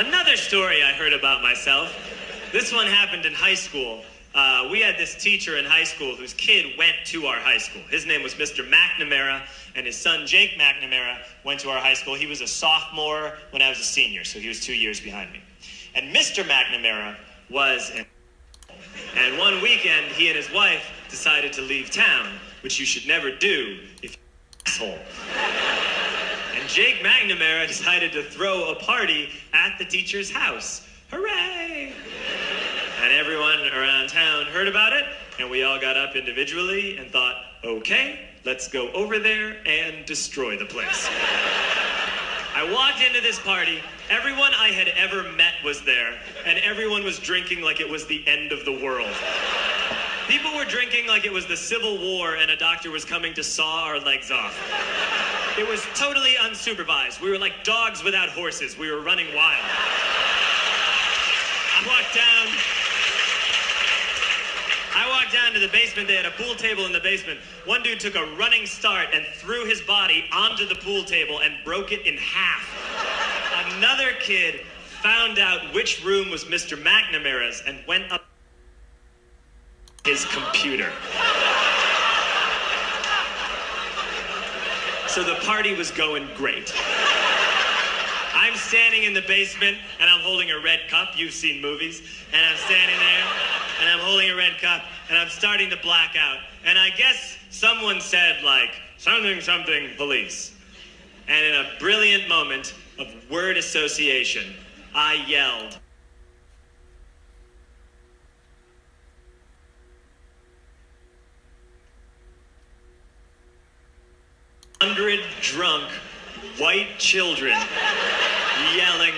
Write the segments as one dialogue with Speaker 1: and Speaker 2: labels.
Speaker 1: Another story I heard about myself. This one happened in high school. We had this teacher in high school whose kid went to our high school. His name was Mr. McNamara, and his son Jake McNamara went to our high school. He was a sophomore when I was a senior, so he was 2 years behind me. And Mr. McNamara was an and one weekend, he and his wife decided to leave town, which you should never do if you're an asshole. And Jake McNamara decided to throw a party at the teacher's house. Hooray! And everyone around town heard about it, and we all got up individually and thought, okay, let's go over there and destroy the place. I walked into this party, everyone I had ever met was there, and everyone was drinking like it was the end of the world. People were drinking like it was the Civil War and a doctor was coming to saw our legs off. It was totally unsupervised. We were like dogs without horses. We were running wild. I walked down to the basement. They had a pool table in the basement. One dude took a running start and threw his body onto the pool table and broke it in half. Another kid found out which room was Mr. McNamara's and went up his computer. So the party was going great. I'm standing in the basement and I'm holding a red cup. You've seen movies. And I'm standing there and I'm holding a red cup and I'm starting to black out. And I guess someone said like, something police. And in a brilliant moment of word association, I yelled, 100 drunk white children yelling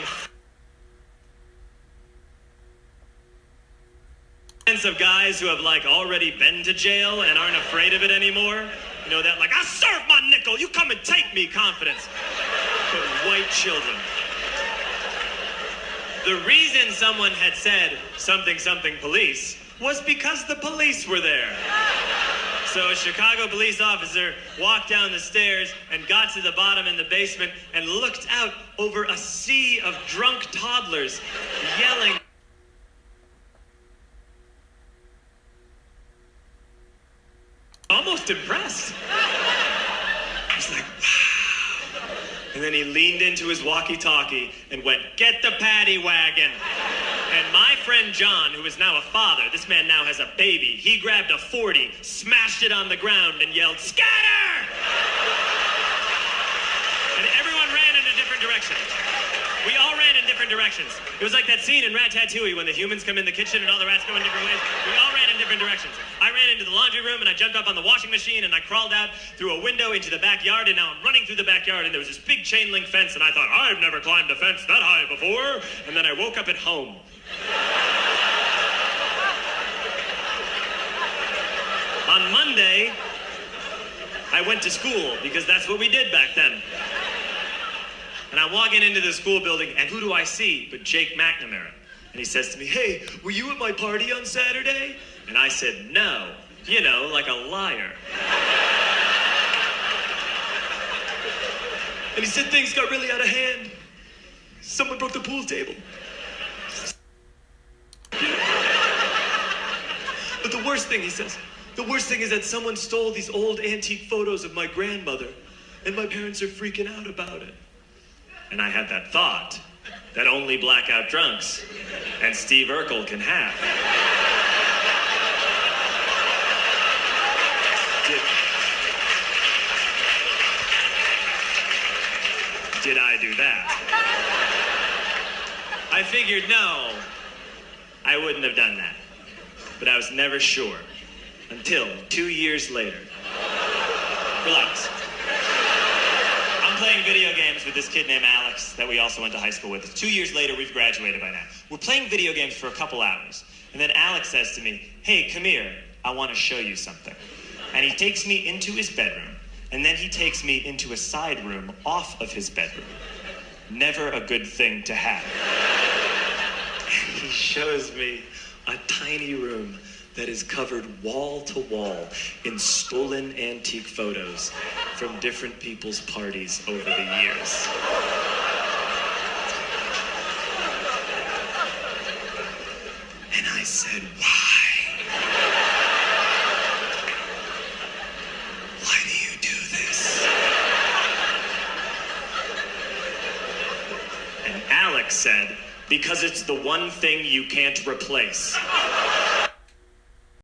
Speaker 1: of guys who have like already been to jail and aren't afraid of it anymore. You know that like, I serve my nickel, you come and take me confidence. But white children. The reason someone had said something police was because the police were there. So a Chicago police officer walked down the stairs and got to the bottom in the basement and looked out over a sea of drunk toddlers yelling. Almost impressed. He's like, wow. And then he leaned into his walkie-talkie and went, get the paddy wagon. And my friend John, who is now a father, this man now has a baby, he grabbed a 40, smashed it on the ground, and yelled, scatter! And everyone ran in a different direction. We all ran in different directions. It was like that scene in Ratatouille when the humans come in the kitchen and all the rats go in different ways. We all ran in different directions. I ran into the laundry room and I jumped up on the washing machine and I crawled out through a window into the backyard, and now I'm running through the backyard and there was this big chain link fence and I thought, I've never climbed a fence that high before. And then I woke up at home. On Monday, I went to school because that's what we did back then. And I'm walking into the school building, and who do I see but Jake McNamara? And he says to me, hey, were you at my party on Saturday? And I said, no, you know, like a liar. And he said things got really out of hand. Someone broke the pool table. But the worst thing, he says, the worst thing is that someone stole these old antique photos of my grandmother, and my parents are freaking out about it. And I had that thought that only blackout drunks and Steve Urkel can have. Did I do that? I figured, no, I wouldn't have done that. But I was never sure until 2 years later. Relax. I'm playing video games with this kid named Alex that we also went to high school with. 2 years later, we've graduated by now. We're playing video games for a couple hours. And then Alex says to me, hey, come here, I want to show you something. And he takes me into his bedroom, and then he takes me into a side room off of his bedroom. Never a good thing to have. He shows me a tiny room that is covered wall to wall in stolen antique photos from different people's parties over the years. said, because it's the one thing you can't replace.